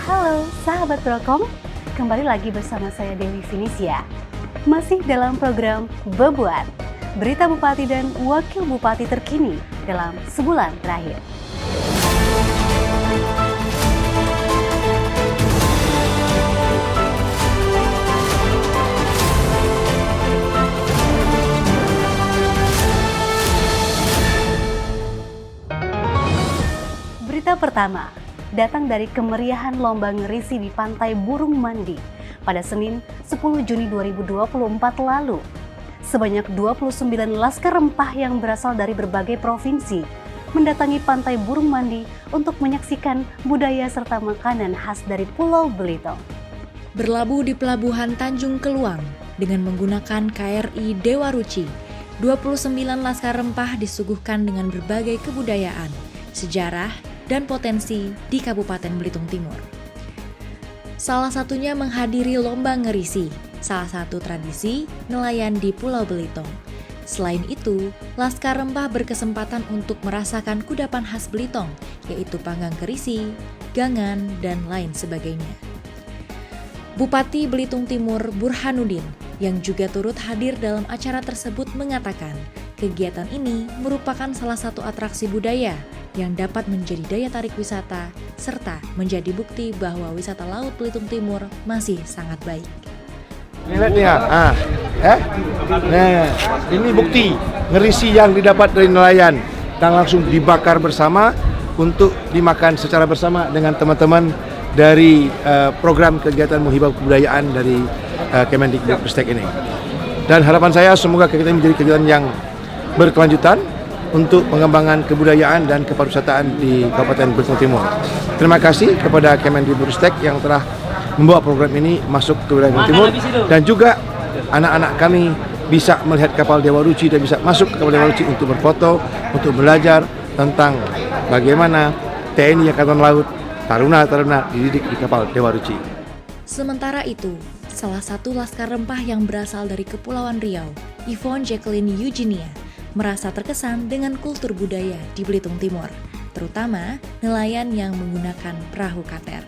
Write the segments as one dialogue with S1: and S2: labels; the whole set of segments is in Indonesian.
S1: Halo sahabat Prokom, kembali lagi bersama saya Dewi Finisia. Masih dalam program Bebuat, berita bupati dan wakil bupati terkini dalam sebulan terakhir. Berita pertama datang dari kemeriahan lomba ngerisi di Pantai Burung Mandi pada Senin 10 Juni 2024 lalu. Sebanyak 29 laskar rempah yang berasal dari berbagai provinsi mendatangi Pantai Burung Mandi untuk menyaksikan budaya serta makanan khas dari Pulau Belitung.
S2: Berlabuh di Pelabuhan Tanjung Keluang dengan menggunakan KRI Dewa Ruci, 29 laskar rempah disuguhkan dengan berbagai kebudayaan, sejarah, dan potensi di Kabupaten Belitung Timur. Salah satunya menghadiri lomba ngerisi, salah satu tradisi nelayan di Pulau Belitung. Selain itu, laskar rempah berkesempatan untuk merasakan kudapan khas Belitung, yaitu panggang kerisi, gangan, dan lain sebagainya. Bupati Belitung Timur Burhanuddin yang juga turut hadir dalam acara tersebut mengatakan, kegiatan ini merupakan salah satu atraksi budaya yang dapat menjadi daya tarik wisata, serta menjadi bukti bahwa wisata Laut Belitung Timur masih sangat baik.
S3: Lihat nih ya, ini bukti ngerisi yang didapat dari nelayan dan langsung dibakar bersama untuk dimakan secara bersama dengan teman-teman dari program kegiatan muhibah kebudayaan dari Kemendikbudristek ini. Dan harapan saya semoga kegiatan ini menjadi kegiatan yang berkelanjutan untuk pengembangan kebudayaan dan kepariwisataan di Kabupaten Belitung Timur. Terima kasih kepada Kemendikbudristek yang telah membawa program ini masuk ke wilayah Belitung Timur, dan juga anak-anak kami bisa melihat kapal Dewa Ruci dan bisa masuk ke kapal Dewa Ruci untuk berfoto, untuk belajar tentang bagaimana TNI Angkatan Laut, taruna-taruna dididik di kapal Dewa Ruci.
S2: Sementara itu, salah satu laskar rempah yang berasal dari Kepulauan Riau, Yvonne Jacqueline Eugenia, merasa terkesan dengan kultur budaya di Belitung Timur, terutama nelayan yang menggunakan perahu kater.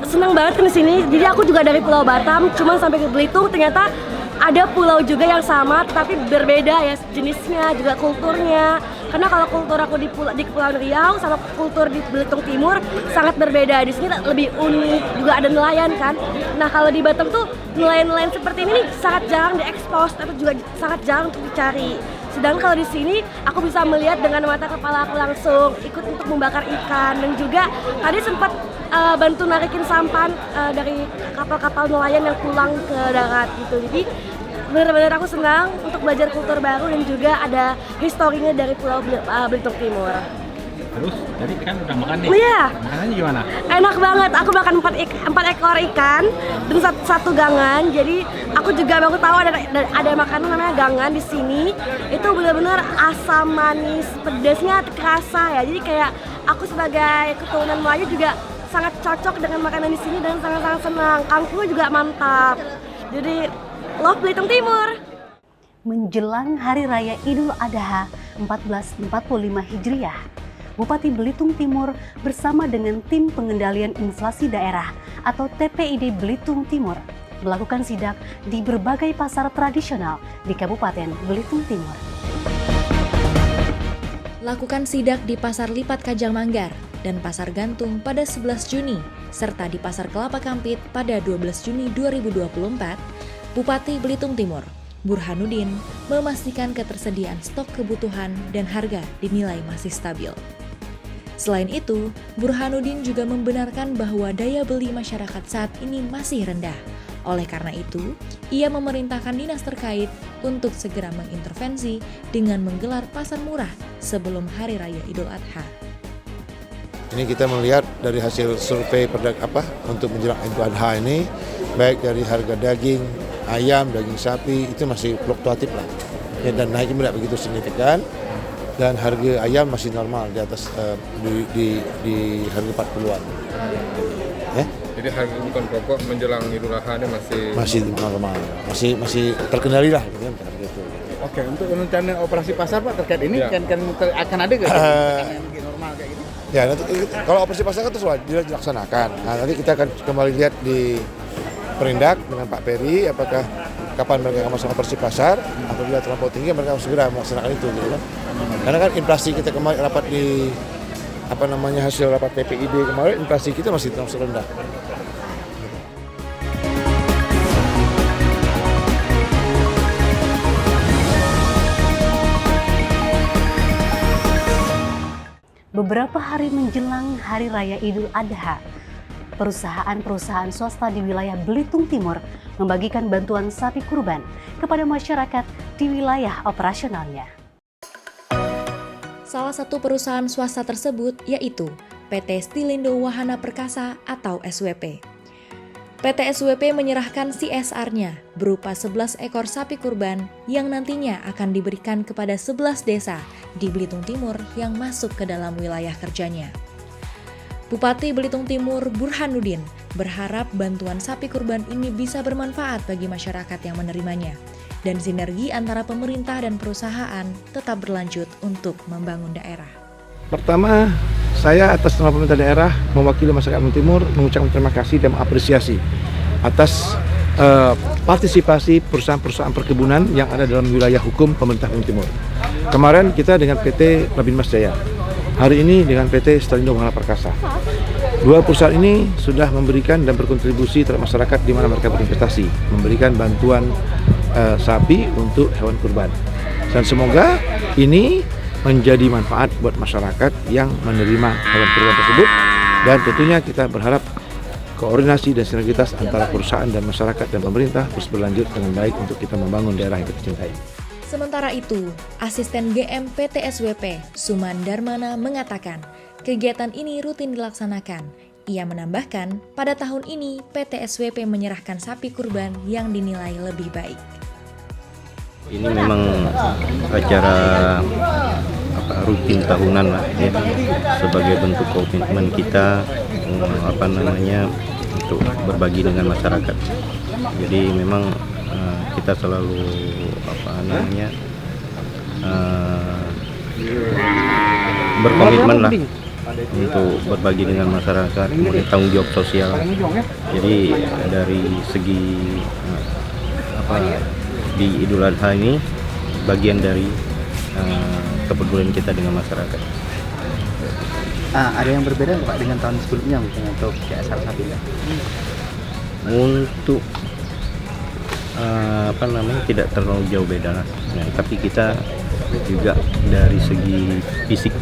S4: Senang banget di sini. Jadi aku juga dari Pulau Batam, cuma sampai ke Belitung ternyata ada pulau juga yang sama, tapi berbeda ya jenisnya, juga kulturnya. Karena kalau kultur aku di Kepulauan Riau sama kultur di Belitung Timur sangat berbeda. Di sini lebih unik, juga ada nelayan kan. Nah kalau di Batam tuh nelayan-nelayan seperti ini sangat jarang diekspos atau juga sangat jarang untuk dicari. Sedangkan kalau di sini aku bisa melihat dengan mata kepala aku langsung, ikut untuk membakar ikan, dan juga tadi sempat bantu narikin sampan dari kapal-kapal nelayan yang pulang ke darat gitu. Jadi benar-benar aku senang untuk belajar kultur baru dan juga ada historinya dari Pulau Belitung Timur.
S5: Terus, tadi kan udah makan nih?
S4: Iya.
S5: Makanannya gimana?
S4: Enak banget, aku makan 4 ekor ikan dan satu gangan. Jadi aku juga baru tahu ada makanan namanya gangan di sini. Itu benar-benar asam manis, pedasnya terasa ya. Jadi kayak aku sebagai keturunan Melayu juga sangat cocok dengan makanan di sini dan sangat-sangat senang. Kangkungnya juga mantap. Jadi love Belitung Timur.
S1: Menjelang Hari Raya Idul Adha 1445 Hijriah, Bupati Belitung Timur bersama dengan Tim Pengendalian Inflasi Daerah atau TPID Belitung Timur melakukan sidak di berbagai pasar tradisional di Kabupaten Belitung Timur.
S2: Lakukan sidak di Pasar Lipat Kajang Manggar dan Pasar Gantung pada 11 Juni, serta di Pasar Kelapa Kampit pada 12 Juni 2024, Bupati Belitung Timur, Burhanuddin, memastikan ketersediaan stok kebutuhan dan harga dinilai masih stabil. Selain itu, Burhanuddin juga membenarkan bahwa daya beli masyarakat saat ini masih rendah. Oleh karena itu, ia memerintahkan dinas terkait untuk segera mengintervensi dengan menggelar pasar murah sebelum Hari Raya Idul Adha.
S3: Ini kita melihat dari hasil survei untuk menjelang Idul Adha ini, baik dari harga daging, ayam, daging sapi itu masih fluktuatif lah, ya, dan naiknya tidak begitu signifikan. Dan harga ayam masih normal di atas di harga 40-an. Ya.
S6: Jadi harga kebutuhan pokok menjelang Idul Adha ini
S3: masih normal, masih terkendali lah gitu.
S5: Oke, untuk rencana operasi pasar Pak terkait ini
S6: ya.
S5: akan ada nggak yang normal kayak gini?
S3: Ya, nanti kalau operasi pasar kan terus dilaksanakan. Nah, nanti kita akan kembali lihat di Perindak dengan Pak Peri, apakah kapan mereka akan melaksanakan operasi pasar. Apabila terlampau tinggi, mereka harus segera melaksanakan itu, gitu kan. Karena kan inflasi kita kemarin rapat di hasil rapat PPID kemarin, inflasi kita masih terus rendah.
S1: Beberapa hari menjelang Hari Raya Idul Adha, perusahaan-perusahaan swasta di wilayah Belitung Timur membagikan bantuan sapi kurban kepada masyarakat di wilayah operasionalnya.
S2: Salah satu perusahaan swasta tersebut yaitu PT Stilindo Wahana Perkasa atau SWP. PT SWP menyerahkan CSR-nya berupa 11 ekor sapi kurban yang nantinya akan diberikan kepada 11 desa di Belitung Timur yang masuk ke dalam wilayah kerjanya. Bupati Belitung Timur Burhanuddin berharap bantuan sapi kurban ini bisa bermanfaat bagi masyarakat yang menerimanya dan sinergi antara pemerintah dan perusahaan tetap berlanjut untuk membangun daerah.
S3: Pertama, saya atas nama pemerintah daerah mewakili masyarakat Belitung Timur mengucapkan terima kasih dan mengapresiasi atas partisipasi perusahaan-perusahaan perkebunan yang ada dalam wilayah hukum pemerintah Belitung Timur. Kemarin kita dengan PT Babin Mas Jaya, hari ini dengan PT Stilindo Wahana Perkasa. Dua perusahaan ini sudah memberikan dan berkontribusi terhadap masyarakat di mana mereka berinvestasi, memberikan bantuan sapi untuk hewan kurban. Dan semoga ini menjadi manfaat buat masyarakat yang menerima hewan kurban tersebut, dan tentunya kita berharap koordinasi dan sinergitas antara perusahaan dan masyarakat dan pemerintah terus berlanjut dengan baik untuk kita membangun daerah yang kita cintai.
S2: Sementara itu, Asisten GM PT SWP, Suman Darmana mengatakan, kegiatan ini rutin dilaksanakan. Ia menambahkan, pada tahun ini PT SWP menyerahkan sapi kurban yang dinilai lebih baik.
S7: Ini memang acara rutin tahunan lah ya, sebagai bentuk komitmen kita untuk berbagi dengan masyarakat. Jadi memang kita selalu berkomitmen lah untuk berbagi dengan masyarakat, kemudian tanggung jawab sosial. Jadi dari segi di Idul Adha ini bagian dari kepedulian kita dengan masyarakat.
S8: Ada yang berbeda nggak Pak dengan tahun sebelumnya mungkin untuk CSR sapi?
S7: Untuk tidak terlalu jauh beda lah. Nah, tapi kita juga dari segi fisik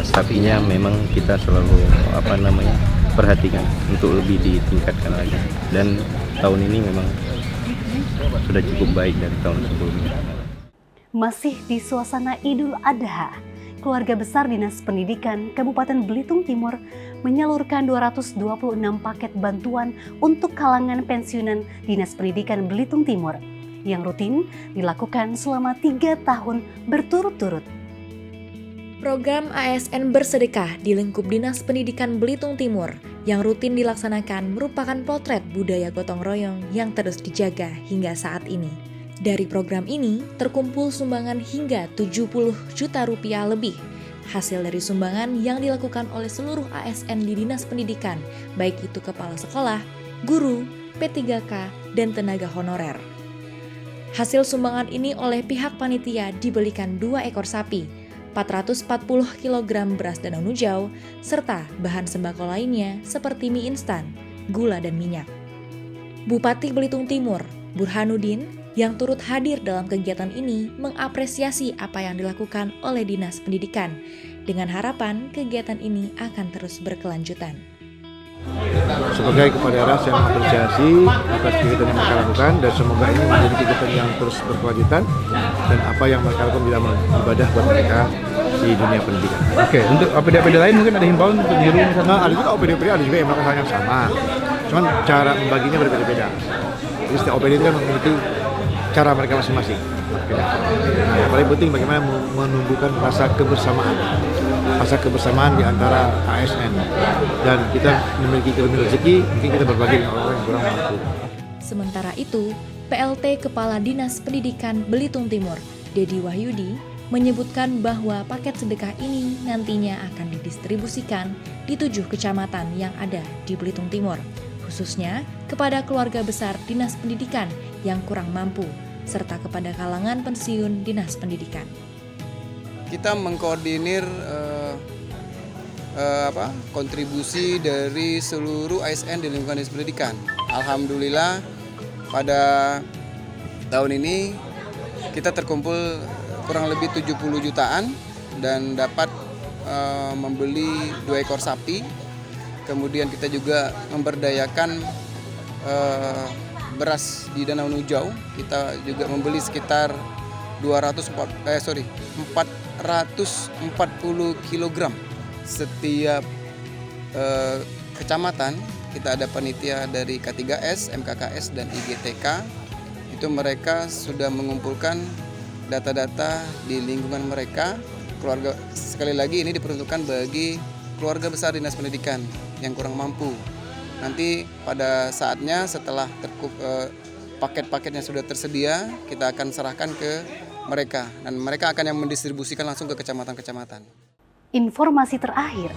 S7: sapinya memang kita selalu perhatikan untuk lebih ditingkatkan lagi. Dan tahun ini memang sudah cukup baik dari tahun sebelumnya.
S1: Masih di suasana Idul Adha, keluarga besar Dinas Pendidikan Kabupaten Belitung Timur menyalurkan 226 paket bantuan untuk kalangan pensiunan Dinas Pendidikan Belitung Timur yang rutin dilakukan selama 3 tahun berturut-turut.
S2: Program ASN Bersedekah di lingkup Dinas Pendidikan Belitung Timur yang rutin dilaksanakan merupakan potret budaya gotong royong yang terus dijaga hingga saat ini. Dari program ini terkumpul sumbangan hingga 70 juta rupiah lebih. Hasil dari sumbangan yang dilakukan oleh seluruh ASN di Dinas Pendidikan, baik itu kepala sekolah, guru, P3K, dan tenaga honorer. Hasil sumbangan ini oleh pihak panitia dibelikan 2 ekor sapi, 440 kg beras dan daun hijau, serta bahan sembako lainnya seperti mie instan, gula, dan minyak. Bupati Belitung Timur, Burhanuddin, yang turut hadir dalam kegiatan ini mengapresiasi apa yang dilakukan oleh Dinas Pendidikan, dengan harapan kegiatan ini akan terus berkelanjutan.
S3: Sebagai kepala daerah saya mengapresiasi atas kegiatan yang mereka lakukan, dan semoga ini menjadi kegiatan yang terus berkelanjutan dan apa yang mereka lakukan dalam ibadah buat mereka di dunia pendidikan.
S5: Oke, untuk OPD-OPD lain mungkin ada himbauan untuk diri misalnya?
S3: Ada juga OPD-OPD, ada juga yang melakukan hal yang sama, cuman cara membaginya berbeda-beda. Jadi setiap OPD itu kan memiliki cara mereka masing-masing. Nah, yang paling penting bagaimana menumbuhkan rasa kebersamaan di antara ASN, dan kita memiliki kelebihan rezeki, mungkin kita berbagi dengan orang-orang yang kurang mampu.
S2: Sementara itu, PLT Kepala Dinas Pendidikan Belitung Timur, Dedi Wahyudi, menyebutkan bahwa paket sedekah ini nantinya akan didistribusikan di 7 kecamatan yang ada di Belitung Timur, khususnya kepada keluarga besar Dinas Pendidikan yang kurang mampu, serta kepada kalangan pensiun Dinas Pendidikan.
S9: Kita mengkoordinir kontribusi dari seluruh ASN di lingkungan Dinas Pendidikan. Alhamdulillah pada tahun ini kita terkumpul kurang lebih 70 jutaan dan dapat membeli 2 ekor sapi. Kemudian kita juga memberdayakan beras di Danau Nujau. Kita juga membeli sekitar 440 kg. Setiap kecamatan kita ada panitia dari K3S, MKKS, dan IGTK. Itu mereka sudah mengumpulkan data-data di lingkungan mereka. Keluarga, sekali lagi ini diperuntukkan bagi keluarga besar Dinas Pendidikan yang kurang mampu. Nanti pada saatnya setelah paket-paketnya sudah tersedia, kita akan serahkan ke mereka dan mereka akan yang mendistribusikan langsung ke kecamatan-kecamatan.
S1: Informasi terakhir,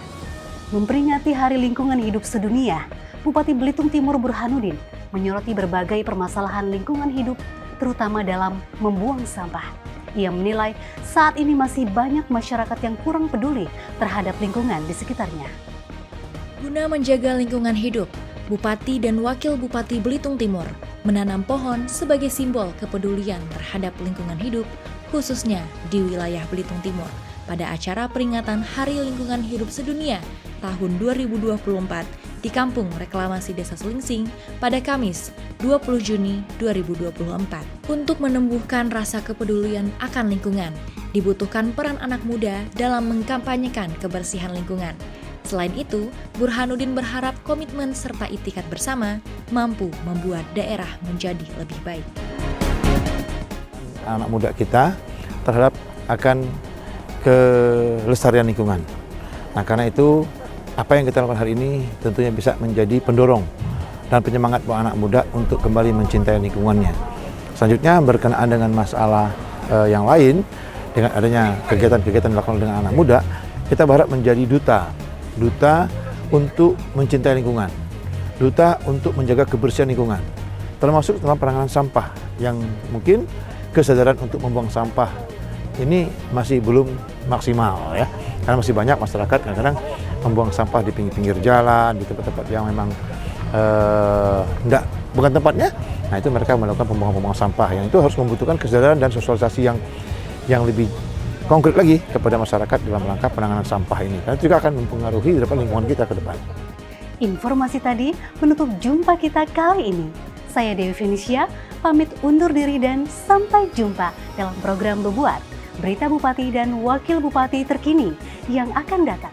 S1: memperingati Hari Lingkungan Hidup Sedunia, Bupati Belitung Timur Burhanuddin menyoroti berbagai permasalahan lingkungan hidup, terutama dalam membuang sampah. Ia menilai saat ini masih banyak masyarakat yang kurang peduli terhadap lingkungan di sekitarnya.
S2: Guna menjaga lingkungan hidup, Bupati dan Wakil Bupati Belitung Timur menanam pohon sebagai simbol kepedulian terhadap lingkungan hidup, khususnya di wilayah Belitung Timur, pada acara peringatan Hari Lingkungan Hidup Sedunia tahun 2024 di Kampung Reklamasi Desa Selingsing pada Kamis 20 Juni 2024. Untuk menumbuhkan rasa kepedulian akan lingkungan, dibutuhkan peran anak muda dalam mengkampanyekan kebersihan lingkungan. Selain itu, Burhanuddin berharap komitmen serta itikad bersama mampu membuat daerah menjadi lebih baik.
S3: Anak muda kita terhadap akan kelestarian lingkungan. Nah, karena itu apa yang kita lakukan hari ini tentunya bisa menjadi pendorong dan penyemangat buat anak muda untuk kembali mencintai lingkungannya. Selanjutnya berkenaan dengan masalah yang lain, dengan adanya kegiatan-kegiatan dilakukan dengan anak muda, kita berharap menjadi duta untuk mencintai lingkungan, duta untuk menjaga kebersihan lingkungan, termasuk dalam penanganan sampah yang mungkin kesadaran untuk membuang sampah ini masih belum maksimal ya, karena masih banyak masyarakat kadang-kadang membuang sampah di pinggir-pinggir jalan, di tempat-tempat yang memang bukan tempatnya. Nah, itu mereka melakukan pembuangan sampah yang itu harus membutuhkan kesadaran dan sosialisasi yang lebih konkret lagi kepada masyarakat dalam rangka penanganan sampah ini. Karena itu juga akan mempengaruhi lingkungan kita ke depan.
S1: Informasi tadi menutup jumpa kita kali ini. Saya Dewi Felicia, pamit undur diri dan sampai jumpa dalam program Bebuat, berita Bupati dan Wakil Bupati terkini yang akan datang.